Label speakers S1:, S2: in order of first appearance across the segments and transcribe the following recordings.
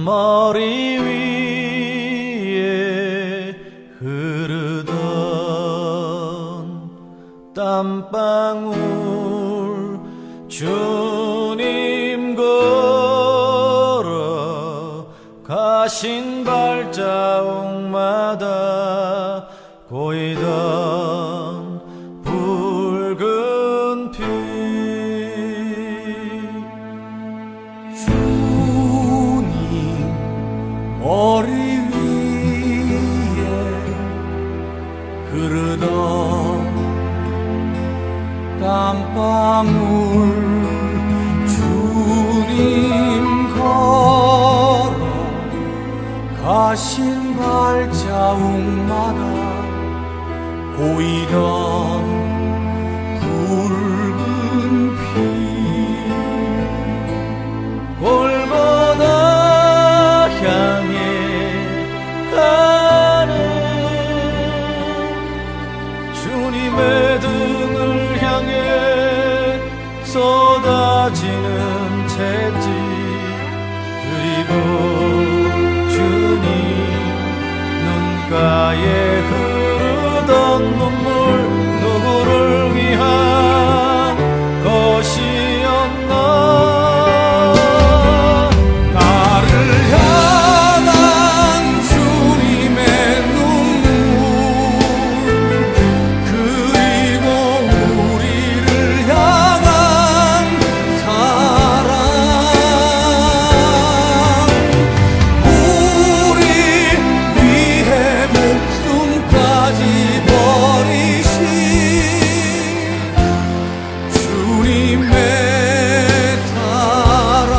S1: 머리 위에 흐르던 땀방울 주님 걸어 가신 발자국마다 고이던 붉은 피 주님 머리 위에 흐르던 땀방울 주님 걸어 가신 발자국마다 고이던 붉은 피 골고다 향해 가는 주님의 등을 향해 쏟아지는 채찍 그리고 주님 눈가에 흐르던 눈물 누구를 위한 것이었나 나를 향한 주님의 눈물 그리고 우리를 향한 사랑 우리 위해 목숨까지 버리신 주님의 사랑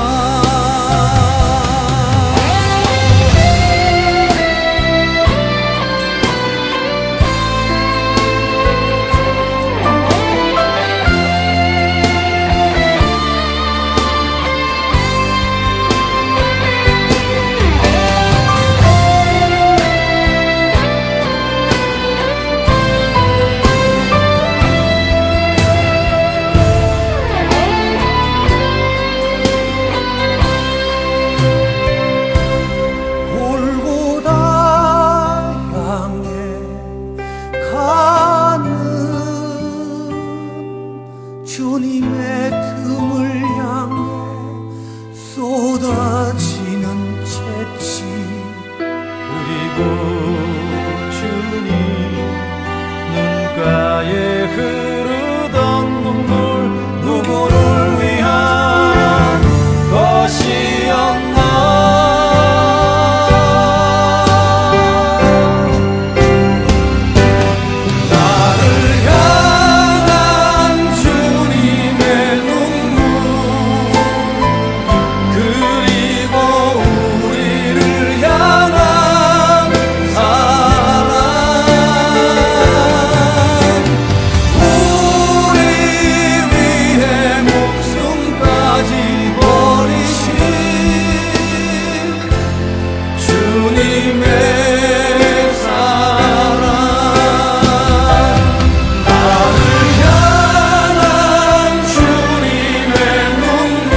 S1: 골고다 향해 가는 주님의 등을 향해 쏟아지는 채찍 그리고 주님 눈가에 흐르던 눈물 누구를 위한 것이었나 나를 향한 주님의 눈물 그리고 우리를 향한 사랑 우리 위해 목숨까지 버리신 주님의 사랑 나를 향한 주님의 눈물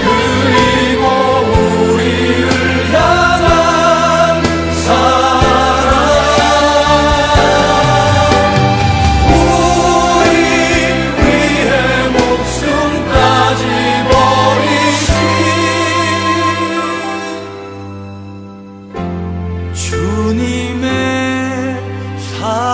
S1: 그리고 우리를 향한 사랑 우리 위해 목숨까지 버리신 주님의 사랑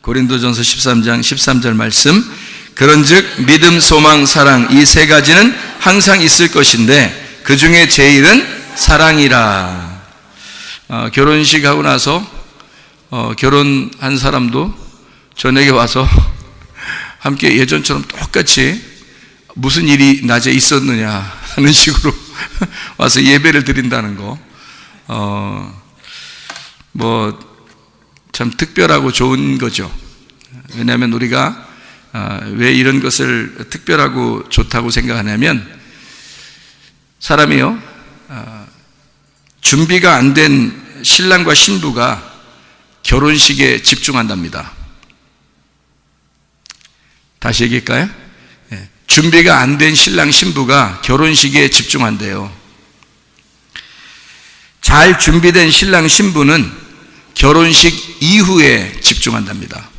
S2: 고린도전서 13장 13절 말씀 그런즉 믿음, 소망, 사랑 이 세 가지는 항상 있을 것인데 그 중에 제일은 사랑이라. 결혼식 하고 나서 결혼한 사람도 저녁에 와서 함께 예전처럼 똑같이 무슨 일이 낮에 있었느냐 하는 식으로 와서 예배를 드린다는 거. 참 특별하고 좋은 거죠. 왜냐하면 우리가 왜 이런 것을 특별하고 좋다고 생각하냐면 사람이요 준비가 안 된 신랑과 신부가 결혼식에 집중한답니다. 다시 얘기할까요? 준비가 안 된 신랑 신부가 결혼식에 집중한대요. 잘 준비된 신랑 신부는 결혼식 이후에 집중한답니다.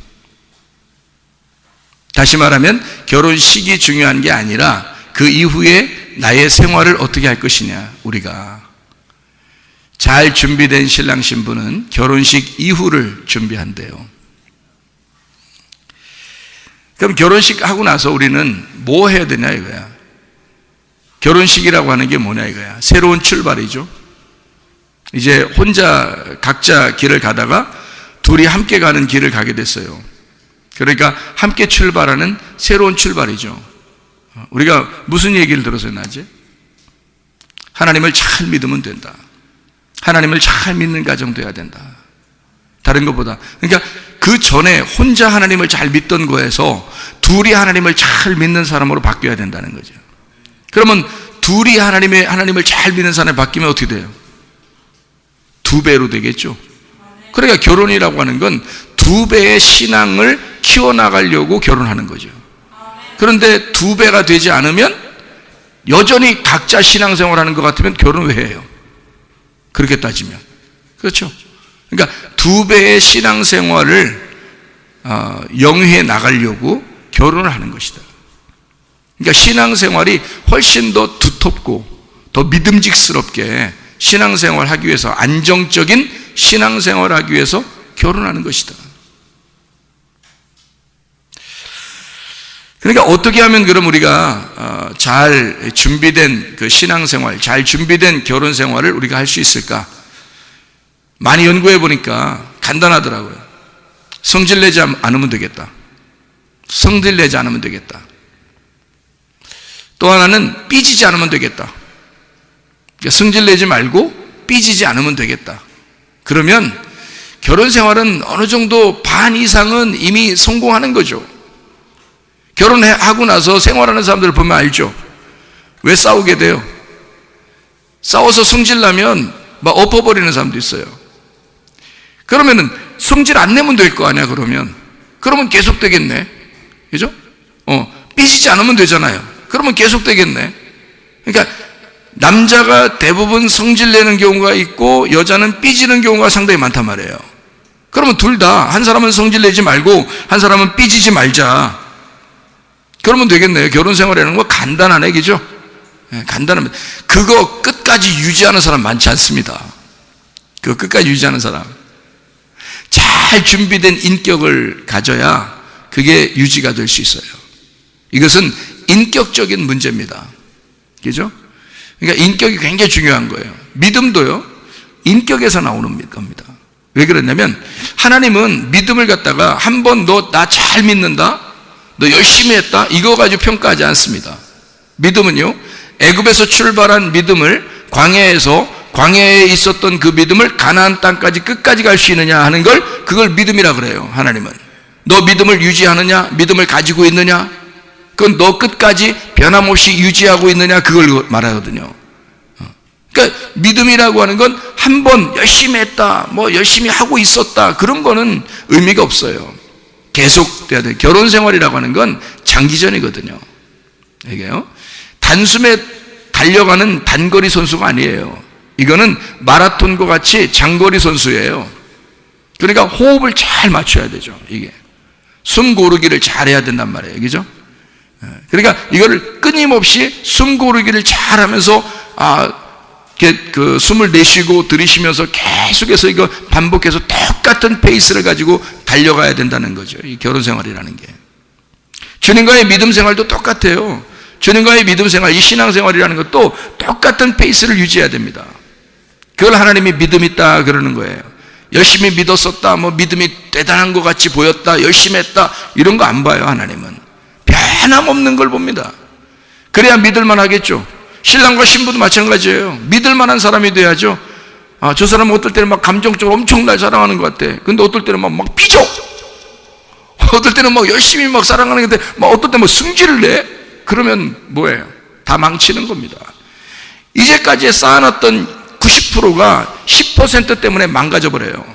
S2: 다시 말하면 결혼식이 중요한 게 아니라 그 이후에 나의 생활을 어떻게 할 것이냐. 우리가 잘 준비된 신랑 신부는 결혼식 이후를 준비한대요. 그럼 결혼식 하고 나서 우리는 뭐 해야 되냐 이거야. 결혼식이라고 하는 게 뭐냐 이거야. 새로운 출발이죠. 이제 혼자 각자 길을 가다가 둘이 함께 가는 길을 가게 됐어요. 그러니까 함께 출발하는 새로운 출발이죠. 우리가 무슨 얘기를 들어서 나지? 하나님을 잘 믿으면 된다. 하나님을 잘 믿는 가정 돼야 된다. 다른 것보다. 그러니까 그 전에 혼자 하나님을 잘 믿던 거에서 둘이 하나님을 잘 믿는 사람으로 바뀌어야 된다는 거죠. 그러면 둘이 하나님을 잘 믿는 사람이 바뀌면 어떻게 돼요? 2배로 되겠죠. 그러니까 결혼이라고 하는 건 2배의 신앙을 키워나가려고 결혼하는 거죠. 그런데 2배가 되지 않으면 여전히 각자 신앙생활 하는 것 같으면 결혼 왜 해요? 그렇게 따지면. 그렇죠. 그러니까 2배의 신앙생활을 영위해 나가려고 결혼을 하는 것이다. 그러니까 신앙생활이 훨씬 더 두텁고 더 믿음직스럽게 신앙생활 하기 위해서 안정적인 신앙생활 하기 위해서 결혼하는 것이다. 그러니까 어떻게 하면 그럼 우리가 잘 준비된 그 신앙생활, 잘 준비된 결혼생활을 우리가 할 수 있을까? 많이 연구해 보니까 간단하더라고요. 성질 내지 않으면 되겠다. 성질 내지 않으면 되겠다. 또 하나는 삐지지 않으면 되겠다. 성질 내지 말고 삐지지 않으면 되겠다. 그러면 결혼생활은 어느 정도 반 이상은 이미 성공하는 거죠. 결혼하고 나서 생활하는 사람들을 보면 알죠. 왜 싸우게 돼요? 싸워서 성질나면 막 엎어버리는 사람도 있어요. 그러면은 성질 안 내면 될 거 아니야. 그러면 계속 되겠네. 그죠? 삐지지 않으면 되잖아요. 그러면 계속 되겠네. 그러니까 남자가 대부분 성질 내는 경우가 있고 여자는 삐지는 경우가 상당히 많단 말이에요. 그러면 둘 다 한 사람은 성질 내지 말고 한 사람은 삐지지 말자. 그러면 되겠네요. 결혼 생활이라는 거 간단하네, 그죠? 간단합니다. 그거 끝까지 유지하는 사람 많지 않습니다. 그거 끝까지 유지하는 사람. 잘 준비된 인격을 가져야 그게 유지가 될 수 있어요. 이것은 인격적인 문제입니다. 그죠? 그러니까 인격이 굉장히 중요한 거예요. 믿음도요, 인격에서 나오는 겁니다. 왜 그러냐면 하나님은 믿음을 갖다가 한번 너 나 잘 믿는다, 너 열심히 했다, 이거 가지고 평가하지 않습니다. 믿음은요, 애굽에서 출발한 믿음을 광야에 있었던 그 믿음을 가나안 땅까지 끝까지 갈 수 있느냐 하는 걸, 그걸 믿음이라 그래요. 하나님은 너 믿음을 유지하느냐, 믿음을 가지고 있느냐, 그건 너 끝까지 변함없이 유지하고 있느냐, 그걸 말하거든요. 그러니까 믿음이라고 하는 건 한 번 열심히 했다, 뭐 열심히 하고 있었다, 그런 거는 의미가 없어요. 계속 돼야 돼요. 결혼 생활이라고 하는 건 장기전이거든요. 이게요, 단숨에 달려가는 단거리 선수가 아니에요. 이거는 마라톤과 같이 장거리 선수예요. 그러니까 호흡을 잘 맞춰야 되죠. 이게 숨 고르기를 잘 해야 된단 말이에요. 그죠? 그러니까 이거를 끊임없이 숨 고르기를 잘 하면서 그 숨을 내쉬고 들이쉬면서 계속해서 이거 반복해서 똑같은 페이스를 가지고 달려가야 된다는 거죠. 이 결혼 생활이라는 게. 주님과의 믿음 생활도 똑같아요. 주님과의 믿음 생활, 이 신앙 생활이라는 것도 똑같은 페이스를 유지해야 됩니다. 그걸 하나님이 믿음 있다 그러는 거예요. 열심히 믿었었다, 뭐 믿음이 대단한 것 같이 보였다, 열심히 했다, 이런 거 안 봐요. 하나님은 변함없는 걸 봅니다. 그래야 믿을만 하겠죠. 신랑과 신부도 마찬가지예요. 믿을 만한 사람이 돼야죠. 저 사람은 어떨 때는 막 감정적으로 엄청 날 사랑하는 것 같아. 근데 어떨 때는 막 삐져. 어떨 때는 막 열심히 막 사랑하는 건데 막 어떨 때는 뭐 승질을 내. 그러면 뭐예요? 다 망치는 겁니다. 이제까지 쌓아놨던 90%가 10% 때문에 망가져 버려요.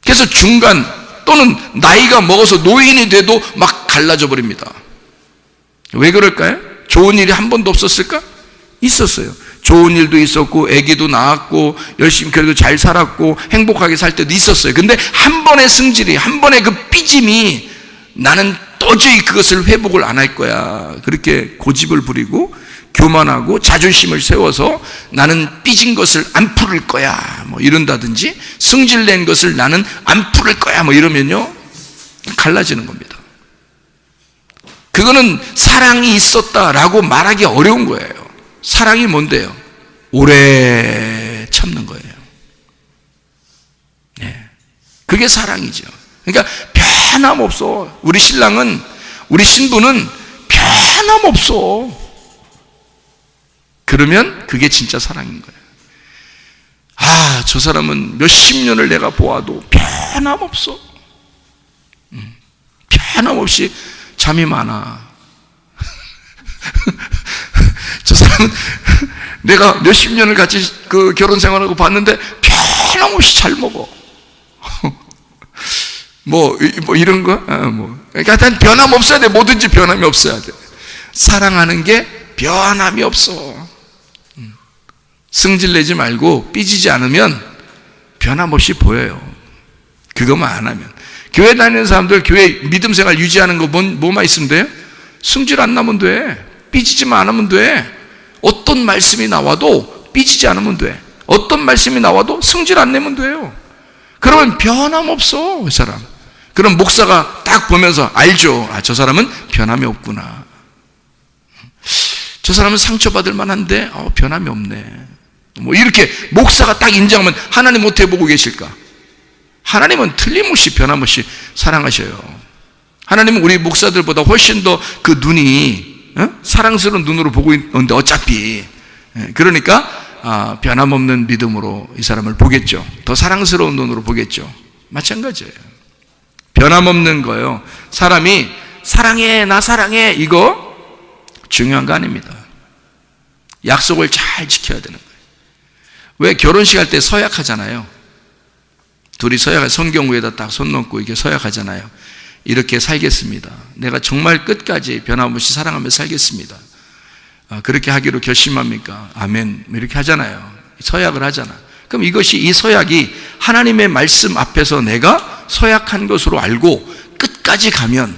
S2: 그래서 중간 또는 나이가 먹어서 노인이 돼도 막 갈라져 버립니다. 왜 그럴까요? 좋은 일이 한 번도 없었을까? 있었어요. 좋은 일도 있었고 아기도 낳았고 열심히 그래도 잘 살았고 행복하게 살 때도 있었어요. 근데 한 번의 승질이, 한 번의 그 삐짐이 나는 도저히 그것을 회복을 안 할 거야. 그렇게 고집을 부리고 교만하고 자존심을 세워서 나는 삐진 것을 안 풀을 거야 뭐 이런다든지, 승질낸 것을 나는 안 풀을 거야 뭐 이러면요 갈라지는 겁니다. 그거는 사랑이 있었다라고 말하기 어려운 거예요. 사랑이 뭔데요? 오래 참는 거예요. 네. 그게 사랑이죠. 그러니까 변함없어. 우리 신랑은, 우리 신부는 변함없어. 그러면 그게 진짜 사랑인 거예요. 저 사람은 몇십 년을 내가 보아도 변함없어. 변함없이 잠이 많아. 저 사람은 내가 몇십 년을 같이 그 결혼 생활하고 봤는데 변함없이 잘 먹어. 뭐 이런 거? 그러니까 일단 변함없어야 돼. 뭐든지 변함이 없어야 돼. 사랑하는 게 변함이 없어. 승질내지 말고 삐지지 않으면 변함없이 보여요. 그것만 안 하면. 교회 다니는 사람들 교회 믿음 생활 유지하는 거 뭐만 있으면 돼요? 승질 안 나면 돼. 삐지지만 않으면 돼. 어떤 말씀이 나와도 삐지지 않으면 돼. 어떤 말씀이 나와도 승질 안 내면 돼요. 그러면 변함없어 이 사람. 그럼 목사가 딱 보면서 알죠. 저 사람은 변함이 없구나. 저 사람은 상처받을 만한데 변함이 없네. 뭐 이렇게 목사가 딱 인정하면 하나님 어떻게 보고 계실까? 하나님은 틀림없이 변함없이 사랑하셔요. 하나님은 우리 목사들보다 훨씬 더 그 눈이 사랑스러운 눈으로 보고 있는데 어차피 그러니까 변함없는 믿음으로 이 사람을 보겠죠. 더 사랑스러운 눈으로 보겠죠. 마찬가지예요. 변함없는 거예요. 사람이 사랑해 나 사랑해 이거 중요한 거 아닙니다. 약속을 잘 지켜야 되는 거예요. 왜 결혼식 할 때 서약하잖아요. 둘이 서약을 성경 위에다 딱 손 놓고 이렇게 서약하잖아요. 이렇게 살겠습니다. 내가 정말 끝까지 변함없이 사랑하며 살겠습니다. 그렇게 하기로 결심합니까? 아멘. 이렇게 하잖아요. 서약을 하잖아. 그럼 이것이, 이 서약이 하나님의 말씀 앞에서 내가 서약한 것으로 알고 끝까지 가면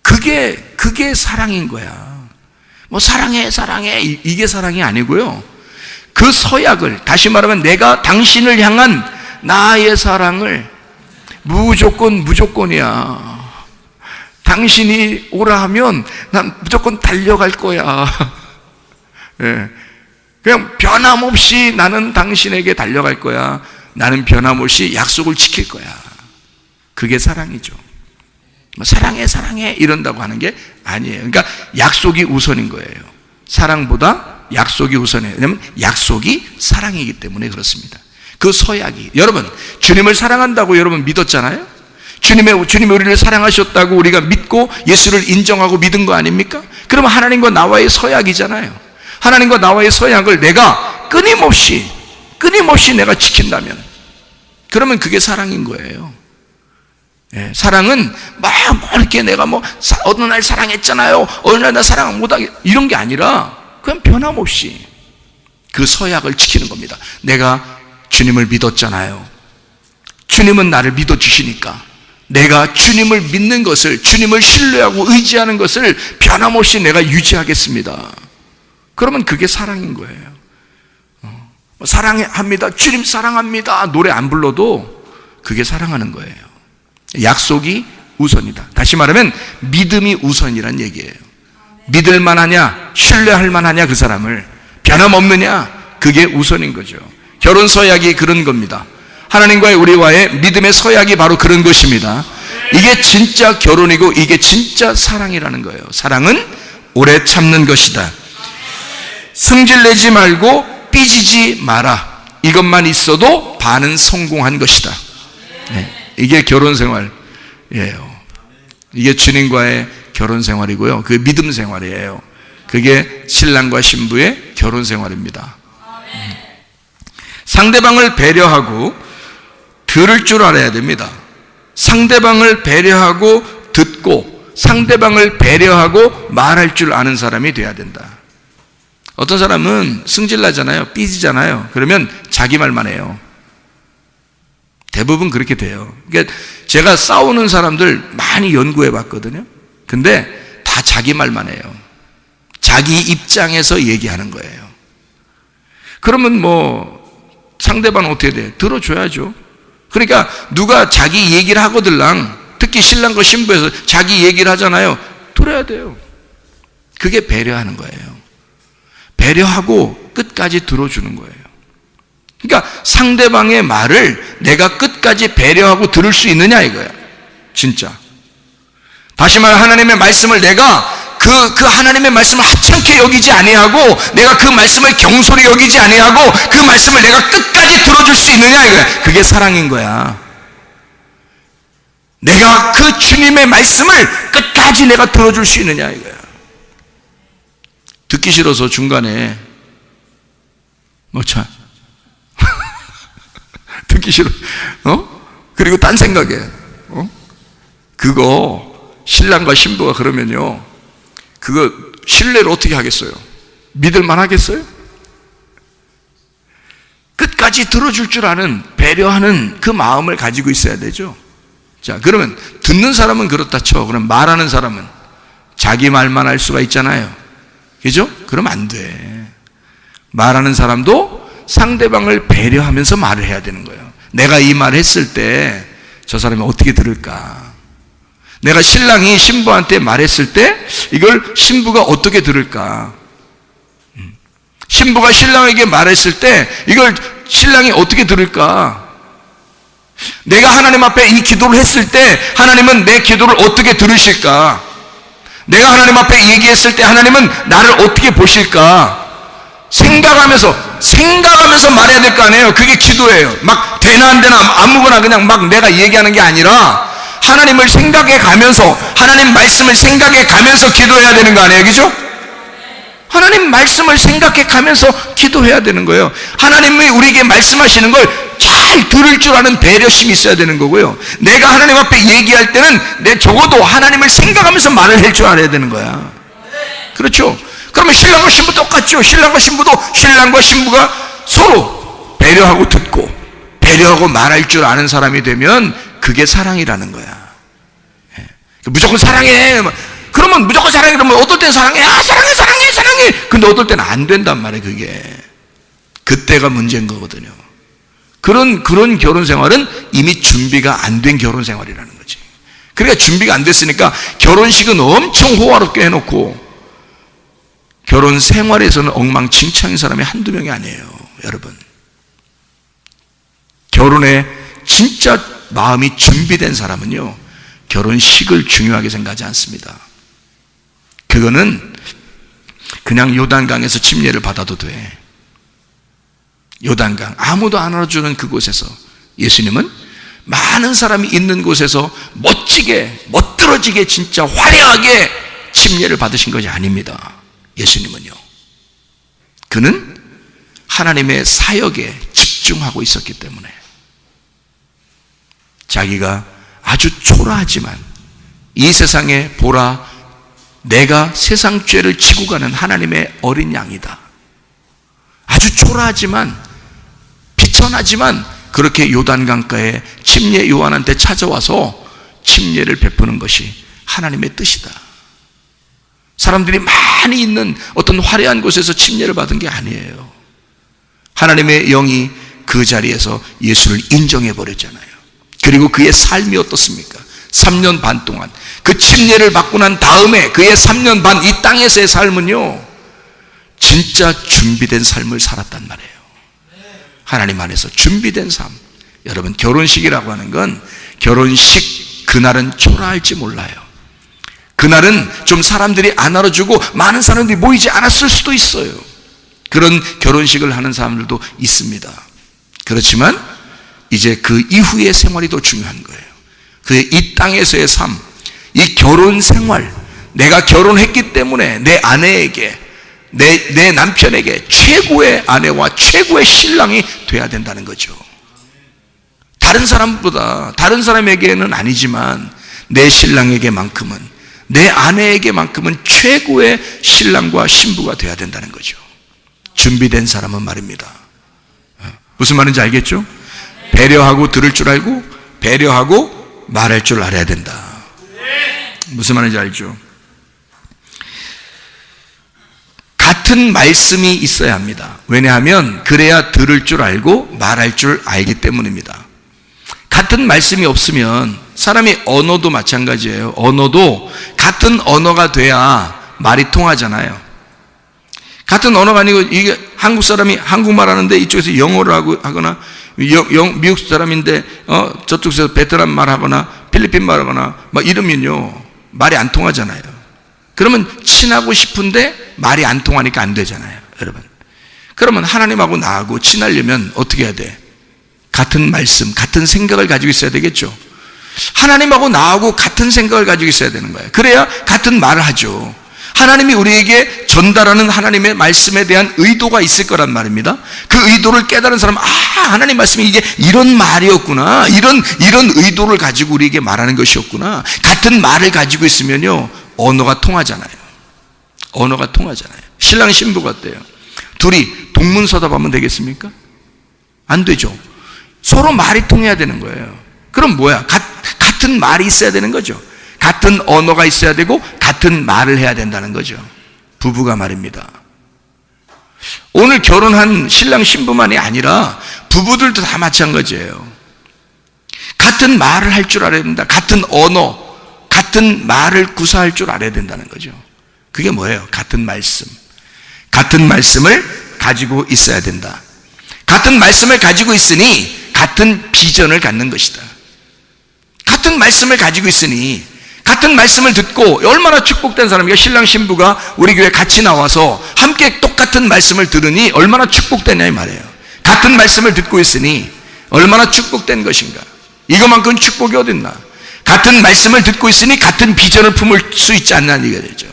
S2: 그게 사랑인 거야. 뭐 사랑해 사랑해 이게 사랑이 아니고요. 그 서약을, 다시 말하면 내가 당신을 향한 나의 사랑을 무조건이야. 당신이 오라 하면 난 무조건 달려갈 거야. 예. 그냥 변함없이 나는 당신에게 달려갈 거야. 나는 변함없이 약속을 지킬 거야. 그게 사랑이죠. 사랑해 이런다고 하는 게 아니에요. 그러니까 약속이 우선인 거예요. 사랑보다 약속이 우선이에요. 왜냐하면 약속이 사랑이기 때문에 그렇습니다. 그 서약이, 여러분 주님을 사랑한다고 여러분 믿었잖아요. 주님이 우리를 사랑하셨다고 우리가 믿고 예수를 인정하고 믿은 거 아닙니까? 그러면 하나님과 나와의 서약이잖아요. 하나님과 나와의 서약을 내가 끊임없이 내가 지킨다면, 그러면 그게 사랑인 거예요. 예, 사랑은 막 이렇게 내가 어느 날 사랑했잖아요, 어느 날 나 사랑 못하게 이런 게 아니라 그냥 변함없이 그 서약을 지키는 겁니다. 내가 주님을 믿었잖아요. 주님은 나를 믿어주시니까 내가 주님을 믿는 것을, 주님을 신뢰하고 의지하는 것을 변함없이 내가 유지하겠습니다. 그러면 그게 사랑인 거예요. 사랑합니다, 주님 사랑합니다 노래 안 불러도 그게 사랑하는 거예요. 약속이 우선이다. 다시 말하면 믿음이 우선이란 얘기예요. 믿을 만하냐, 신뢰할 만하냐, 그 사람을 변함없느냐, 그게 우선인 거죠. 결혼 서약이 그런 겁니다. 하나님과의 우리와의 믿음의 서약이 바로 그런 것입니다. 이게 진짜 결혼이고 이게 진짜 사랑이라는 거예요. 사랑은 오래 참는 것이다. 승질내지 말고 삐지지 마라. 이것만 있어도 반은 성공한 것이다. 네, 이게 결혼 생활이에요. 이게 주님과의 결혼 생활이고요. 그 믿음 생활이에요. 그게 신랑과 신부의 결혼 생활입니다. 상대방을 배려하고 들을 줄 알아야 됩니다. 상대방을 배려하고 듣고 상대방을 배려하고 말할 줄 아는 사람이 돼야 된다. 어떤 사람은 승질나잖아요. 삐지잖아요. 그러면 자기 말만 해요. 대부분 그렇게 돼요. 그러니까 제가 싸우는 사람들 많이 연구해 봤거든요. 근데 다 자기 말만 해요. 자기 입장에서 얘기하는 거예요. 그러면 뭐 상대방은 어떻게 돼? 들어줘야죠. 그러니까 누가 자기 얘기를 하거들랑, 특히 신랑과 신부에서 자기 얘기를 하잖아요. 들어야 돼요. 그게 배려하는 거예요. 배려하고 끝까지 들어주는 거예요. 그러니까 상대방의 말을 내가 끝까지 배려하고 들을 수 있느냐 이거야. 진짜. 다시 말해 하나님의 말씀을 내가 그 하나님의 말씀을 하찮게 여기지 아니하고, 내가 그 말씀을 경솔히 여기지 아니하고, 그 말씀을 내가 끝까지 들어줄 수 있느냐 이거야. 그게 사랑인 거야. 내가 그 주님의 말씀을 끝까지 내가 들어줄 수 있느냐 이거야. 듣기 싫어서 중간에 참 듣기 싫어. 그리고 딴 생각해. 그거 신랑과 신부가 그러면요, 그거 신뢰를 어떻게 하겠어요? 믿을만 하겠어요? 끝까지 들어줄 줄 아는, 배려하는 그 마음을 가지고 있어야 되죠. 자, 그러면 듣는 사람은 그렇다 쳐. 그럼 말하는 사람은 자기 말만 할 수가 있잖아요. 그죠? 그러면 안 돼. 말하는 사람도 상대방을 배려하면서 말을 해야 되는 거예요. 내가 이 말을 했을 때 저 사람이 어떻게 들을까? 내가 신랑이 신부한테 말했을 때 이걸 신부가 어떻게 들을까? 신부가 신랑에게 말했을 때 이걸 신랑이 어떻게 들을까? 내가 하나님 앞에 이 기도를 했을 때 하나님은 내 기도를 어떻게 들으실까? 내가 하나님 앞에 얘기했을 때 하나님은 나를 어떻게 보실까? 생각하면서 말해야 될 거 아니에요. 그게 기도예요. 막 되나 안 되나 아무거나 그냥 막 내가 얘기하는 게 아니라 하나님을 생각해 가면서, 하나님 말씀을 생각해 가면서 기도해야 되는 거 아니에요. 그죠? 하나님 말씀을 생각해 가면서 기도해야 되는 거예요. 하나님이 우리에게 말씀하시는 걸 잘 들을 줄 아는 배려심이 있어야 되는 거고요. 내가 하나님 앞에 얘기할 때는 내 적어도 하나님을 생각하면서 말을 할 줄 알아야 되는 거야. 그렇죠? 그러면 신랑과 신부 똑같죠. 신랑과 신부가 서로 배려하고 듣고 배려하고 말할 줄 아는 사람이 되면 그게 사랑이라는 거야. 무조건 사랑해. 그러면 무조건 사랑해. 그러면 어떨 땐 사랑해. 사랑해. 근데 어떨 때는 안 된단 말이에요. 그게. 그때가 문제인 거거든요. 그런 결혼 생활은 이미 준비가 안 된 결혼 생활이라는 거지. 그러니까 준비가 안 됐으니까 결혼식은 엄청 호화롭게 해놓고 결혼 생활에서는 엉망진창인 사람이 한두 명이 아니에요. 여러분, 결혼에 진짜 마음이 준비된 사람은요, 결혼식을 중요하게 생각하지 않습니다. 그거는 그냥 요단강에서 침례를 받아도 돼. 요단강, 아무도 안 알아주는 그곳에서 예수님은 많은 사람이 있는 곳에서 멋들어지게 진짜 화려하게 침례를 받으신 것이 아닙니다. 예수님은요, 그는 하나님의 사역에 집중하고 있었기 때문에 자기가 아주 초라하지만 이 세상에 보라, 내가 세상 죄를 지고 가는 하나님의 어린 양이다. 아주 초라하지만 비천하지만 그렇게 요단강가에 침례 요한한테 찾아와서 침례를 베푸는 것이 하나님의 뜻이다. 사람들이 많이 있는 어떤 화려한 곳에서 침례를 받은 게 아니에요. 하나님의 영이 그 자리에서 예수를 인정해 버렸잖아요. 그리고 그의 삶이 어떻습니까? 3년 반 동안 그 침례를 받고 난 다음에 그의 3년 반 이 땅에서의 삶은요, 진짜 준비된 삶을 살았단 말이에요. 하나님 안에서 준비된 삶. 여러분, 결혼식이라고 하는 건, 결혼식 그날은 초라할지 몰라요. 그날은 좀 사람들이 안 알아주고 많은 사람들이 모이지 않았을 수도 있어요. 그런 결혼식을 하는 사람들도 있습니다. 그렇지만 이제 그 이후의 생활이 더 중요한 거예요. 그의 이 땅에서의 삶, 이 결혼 생활, 내가 결혼했기 때문에 내 아내에게, 내 남편에게 최고의 아내와 최고의 신랑이 돼야 된다는 거죠. 다른 사람보다, 다른 사람에게는 아니지만 내 신랑에게만큼은, 내 아내에게만큼은 최고의 신랑과 신부가 돼야 된다는 거죠. 준비된 사람은 말입니다. 무슨 말인지 알겠죠? 배려하고 들을 줄 알고, 배려하고 말할 줄 알아야 된다. 무슨 말인지 알죠? 같은 말씀이 있어야 합니다. 왜냐하면 그래야 들을 줄 알고 말할 줄 알기 때문입니다. 같은 말씀이 없으면, 사람이 언어도 마찬가지예요. 언어도 같은 언어가 돼야 말이 통하잖아요. 같은 언어가 아니고, 이게 한국 사람이 한국말 하는데 이쪽에서 영어를 하거나, 미국 사람인데 저쪽에서 베트남 말 하거나 필리핀 말 하거나 막 이러면요, 말이 안 통하잖아요. 그러면 친하고 싶은데 말이 안 통하니까 안 되잖아요, 여러분. 그러면 하나님하고 나하고 친하려면 어떻게 해야 돼? 같은 말씀, 같은 생각을 가지고 있어야 되겠죠. 하나님하고 나하고 같은 생각을 가지고 있어야 되는 거예요. 그래야 같은 말을 하죠. 하나님이 우리에게 전달하는 하나님의 말씀에 대한 의도가 있을 거란 말입니다. 그 의도를 깨달은 사람은, 하나님 말씀이 이게 이런 말이었구나, 이런 의도를 가지고 우리에게 말하는 것이었구나. 같은 말을 가지고 있으면요, 언어가 통하잖아요. 언어가 통하잖아요. 신랑 신부가 어때요? 둘이 동문서답하면 되겠습니까? 안 되죠. 서로 말이 통해야 되는 거예요. 그럼 뭐야? 같은 말이 있어야 되는 거죠. 같은 언어가 있어야 되고 같은 말을 해야 된다는 거죠. 부부가 말입니다. 오늘 결혼한 신랑 신부만이 아니라 부부들도 다 마찬가지예요. 같은 말을 할 줄 알아야 된다. 같은 언어, 같은 말을 구사할 줄 알아야 된다는 거죠. 그게 뭐예요? 같은 말씀. 같은 말씀을 가지고 있어야 된다. 같은 말씀을 가지고 있으니 같은 비전을 갖는 것이다. 같은 말씀을 가지고 있으니, 같은 말씀을 듣고, 얼마나 축복된 사람이에요. 신랑 신부가 우리 교회 같이 나와서 함께 똑같은 말씀을 들으니 얼마나 축복되냐 이 말이에요. 같은 말씀을 듣고 있으니 얼마나 축복된 것인가. 이것만큼 축복이 어딨나. 같은 말씀을 듣고 있으니 같은 비전을 품을 수 있지 않냐는 얘기가 되죠.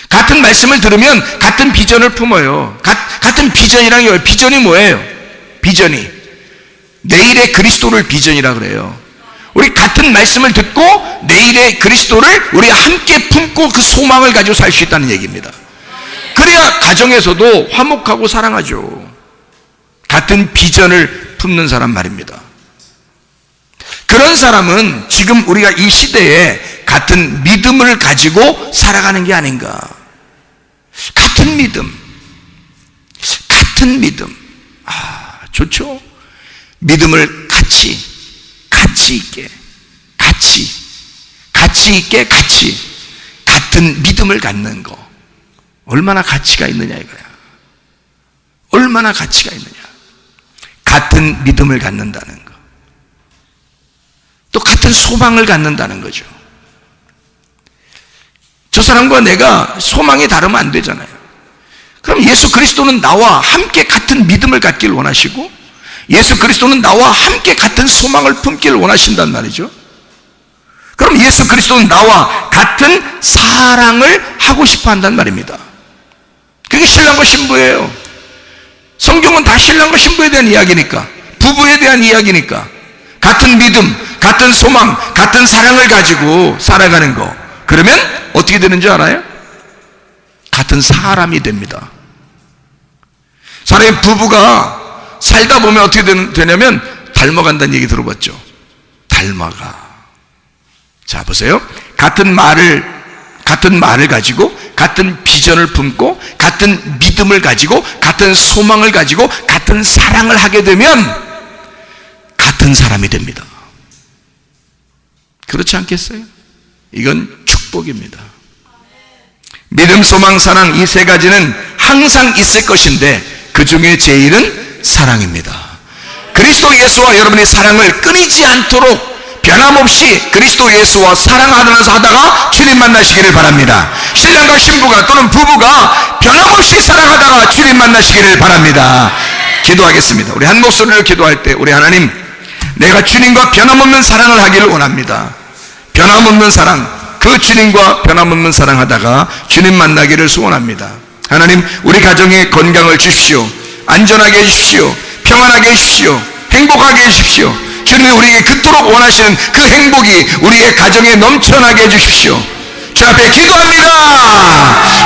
S2: 같은 말씀을 들으면 같은 비전을 품어요. 같은 비전이란 게 뭐예요? 비전이 뭐예요? 비전이 내일의 그리스도를 비전이라 그래요. 우리 같은 말씀을 듣고 내일의 그리스도를 우리 함께 품고 그 소망을 가지고 살 수 있다는 얘기입니다. 그래야 가정에서도 화목하고 사랑하죠. 같은 비전을 품는 사람 말입니다. 그런 사람은 지금 우리가 이 시대에 같은 믿음을 가지고 살아가는 게 아닌가. 같은 믿음, 같은 믿음. 좋죠. 믿음을 같이 있게, 같이 같은 믿음을 갖는 거. 얼마나 가치가 있느냐 이거야. 얼마나 가치가 있느냐. 같은 믿음을 갖는다는 거. 또 같은 소망을 갖는다는 거죠. 저 사람과 내가 소망이 다르면 안 되잖아요. 그럼 예수 그리스도는 나와 함께 같은 믿음을 갖기를 원하시고, 예수 그리스도는 나와 함께 같은 소망을 품기를 원하신단 말이죠. 그럼 예수 그리스도는 나와 같은 사랑을 하고 싶어 한단 말입니다. 그게 신랑과 신부예요. 성경은 다 신랑과 신부에 대한 이야기니까, 부부에 대한 이야기니까, 같은 믿음, 같은 소망, 같은 사랑을 가지고 살아가는 거. 그러면 어떻게 되는 줄 알아요? 같은 사람이 됩니다. 사람의 부부가 살다 보면 어떻게 되냐면 닮아간다는 얘기 들어봤죠? 닮아가. 자, 보세요. 같은 말을 가지고, 같은 비전을 품고, 같은 믿음을 가지고, 같은 소망을 가지고, 같은 사랑을 하게 되면 같은 사람이 됩니다. 그렇지 않겠어요? 이건 축복입니다. 믿음, 소망, 사랑, 이 세 가지는 항상 있을 것인데 그 중에 제일은 사랑입니다. 그리스도 예수와 여러분의 사랑을 끊이지 않도록 변함없이 그리스도 예수와 사랑하면서 하다가 주님 만나시기를 바랍니다. 신랑과 신부가 또는 부부가 변함없이 사랑하다가 주님 만나시기를 바랍니다. 기도하겠습니다. 우리 한 목소리로 기도할 때 우리 하나님, 내가 주님과 변함없는 사랑을 하기를 원합니다. 변함없는 사랑, 그 주님과 변함없는 사랑하다가 주님 만나기를 소원합니다. 하나님, 우리 가정에 건강을 주십시오. 안전하게 해주십시오. 평안하게 해주십시오. 행복하게 해주십시오. 주님이 우리에게 그토록 원하시는 그 행복이 우리의 가정에 넘쳐나게 해주십시오. 주 앞에 기도합니다.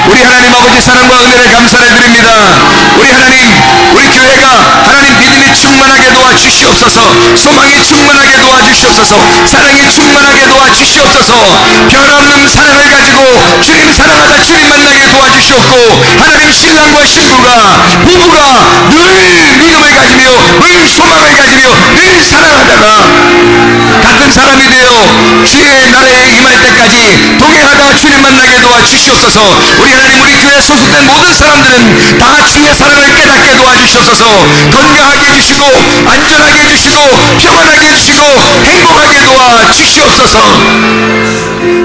S2: 우리 하나님 아버지 사랑과 은혜를 감사를 드립니다. 우리 하나님, 우리 교회가 하나님 믿음이 충만하게 도와주시옵소서. 소망이 충만하게 도와주시옵소서. 사랑이 충만하게 도와주시옵소서. 변함없는 사랑을 가지고 주님 사랑하다 주님 만나게 도와주시옵고, 하나님 신랑과 신부가, 부부가 늘 믿음을 가지며 늘 소망을 가지며 늘 사랑하다가 같은 사람이 되어 주의 나라에 임할 때까지 동행하다 주님 만나게 도와주시옵소서. 우리 하나님, 우리 교회에 소속된 모든 사람들은 다 주의 사랑을 깨닫게 도와주시옵소서. 건강하게 해주시고 안전하게 해주시고 평안하게 해주시고 행복하게 도와주시옵소서.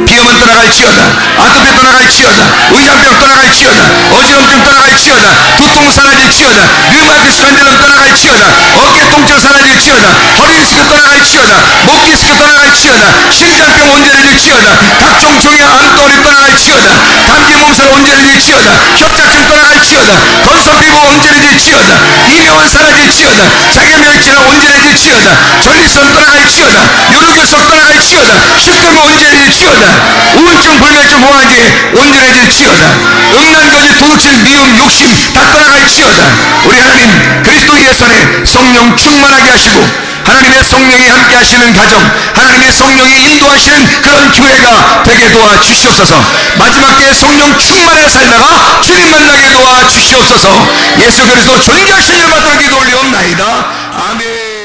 S2: 비염은 떠나갈지어다, 아토피 떠나갈지어다, 의장병 떠나갈지어다, 어지럼증 떠나갈지어다, 두통 사라질지어다, 류마티스 관절염 떠나갈지어다, 어깨 통증 사라질지어다, 허리 디스크 떠나갈지어다, 목 디스크 떠나갈지어다, 심장병 온전해질지어다, 각종 종의 암덩어리 떠나갈지어다, 감기 몸살 온전해질지어다, 협착증 떠나갈지어다, 건성 피부 온전해질지어다, 이명은 사라질지어다, 자기멸치는 온전해질지어다, 전립선 떠나갈지어다, 요로결석 떠나갈지어다, 식도가 온전해질지어다, 우울증 불면증 공황기 온전해질지어다, 음란거짓 도둑질 미움 욕심 다 떠나갈지어다. 우리 하나님, 그리스도 예수 안에 성령 충만하게 하시고 하나님의 성령이 함께 하시는 가정, 하나님의 성령이 인도하시는 그런 교회가 되게 도와주시옵소서. 마지막 때에 성령 충만하게 살다가 주님 만나게 도와주시옵소서. 예수 그리스도 존귀하신 이름 받들어 기도 올리옵나이다. 아멘.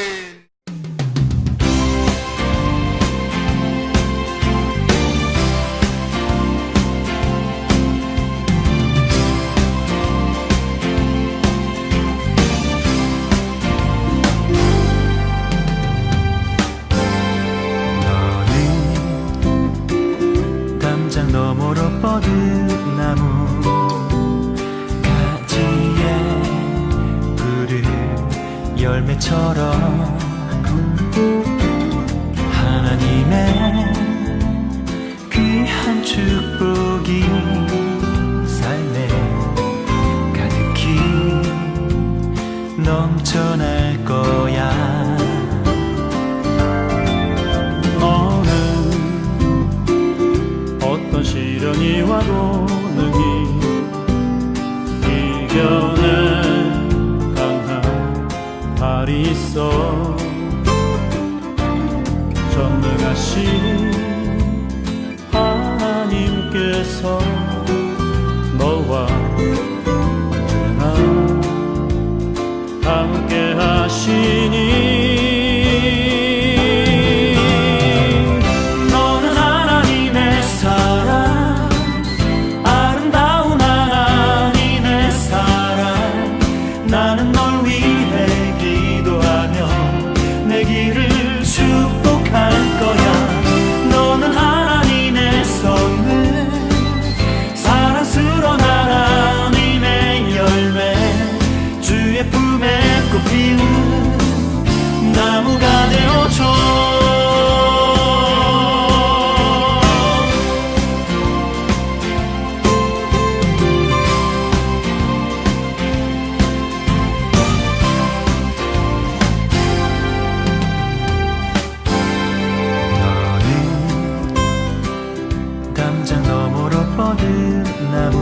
S3: 너머로 뻗은 나무 가지에 푸른 열매처럼 하나님의 귀한 축복이 삶에 가득히 넘쳐날 거야. 시련이 와도 능히 이겨낼 강한 발이 있어. 전능하신 하나님께서 너와 언제나 함께 하시니 나무가 되어줘. 너는 담장 너머로 뻗은 나무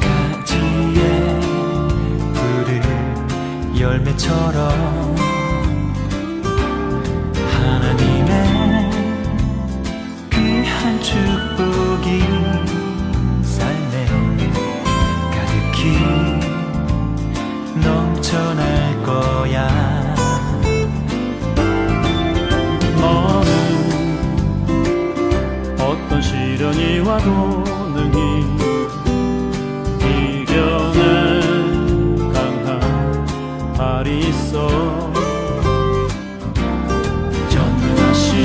S3: 가지에 푸른 열매처럼 하나님의 귀한 축복이 삶에 가득히 넘쳐날 거야. 너는 어떤 시련이 와도 능히 이겨낼 강한 발이 있어. 전능하신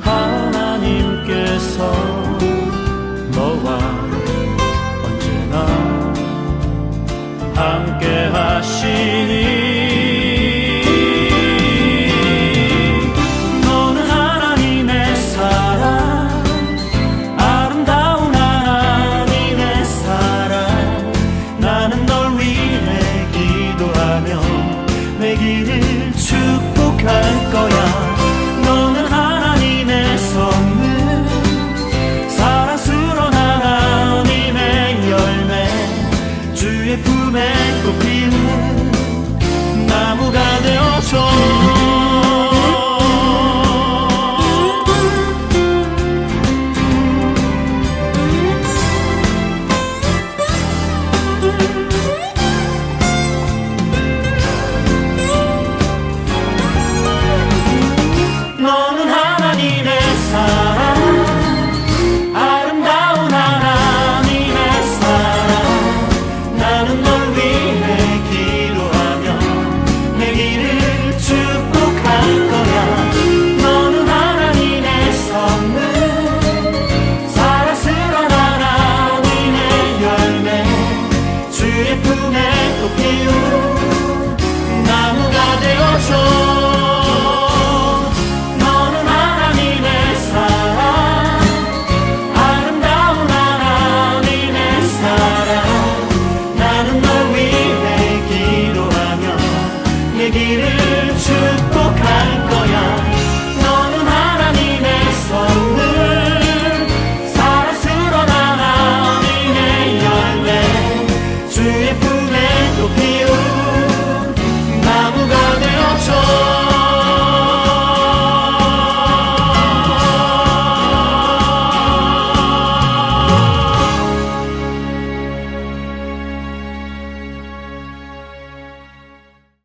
S3: 하나님께서 너와 언제나 것